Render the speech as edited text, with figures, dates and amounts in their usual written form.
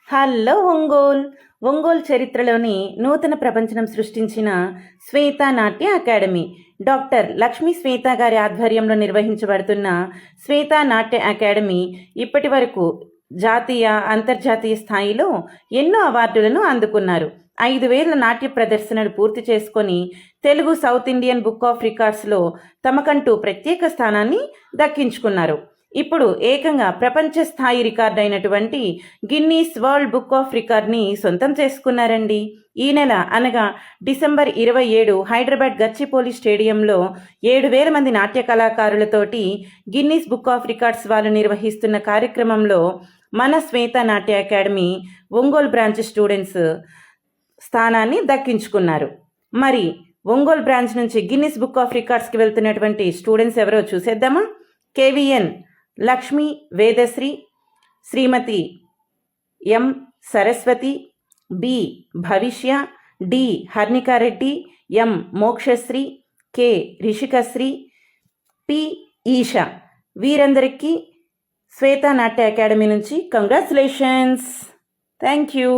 Hello Ongole చరిత్రలోని నూతన ప్రపంచం సృష్టించిన శ్వేత నాట్య అకాడమీ డాక్టర్ లక్ష్మీ శ్వేత గారి ఆధ్వర్యంలో నిర్వహించబడుతున్న శ్వేత నాట్య అకాడమీ ఇప్పటి వరకు జాతీయ అంతర్జాతీయ స్థాయిలో ఎన్నో అవార్డులను అందుకున్నారు. 5,000 నాట్య ప్రదర్శనలు పూర్తి చేసుకొని Telugu south Indian book of రికార్డ్స్లో తమకంటూ ప్రత్యేక స్థానాన్ని దక్కించుకున్నారు. ఇప్పుడు ఏకంగా ప్రపంచ స్థాయి రికార్డు అయినటువంటి గిన్నీస్ వరల్డ్ బుక్ ఆఫ్ రికార్డ్ని సొంతం చేసుకున్నారండి. ఈ నెల అనగా డిసెంబర్ 27 హైదరాబాద్ గచ్చిపోలి స్టేడియంలో 7,000 మంది నాట్య కళాకారులతోటి గిన్నీస్ బుక్ ఆఫ్ రికార్డ్స్ వాళ్ళు నిర్వహిస్తున్న కార్యక్రమంలో మన శ్వేత నాట్య అకాడమీ ఒంగోలు బ్రాంచ్ స్టూడెంట్స్ స్థానాన్ని దక్కించుకున్నారు. మరి ఒంగోలు బ్రాంచ్ నుంచి గిన్నిస్ బుక్ ఆఫ్ రికార్డ్స్కి వెళ్తున్నటువంటి స్టూడెంట్స్ ఎవరో చూసేద్దామా. కేవీఎన్ లక్ష్మి వేదశ్రీ, శ్రీమతి ఎం సరస్వతి, బి భవిష్య, డి హర్నికారెడ్డి, ఎం మోక్షశ్రీ, కె రిషికశ్రీ, పి ఈషా. వీరందరికీ శ్వేత నాట్య అకాడమీ నుంచి కంగ్రాచులేషన్స్. Thank you.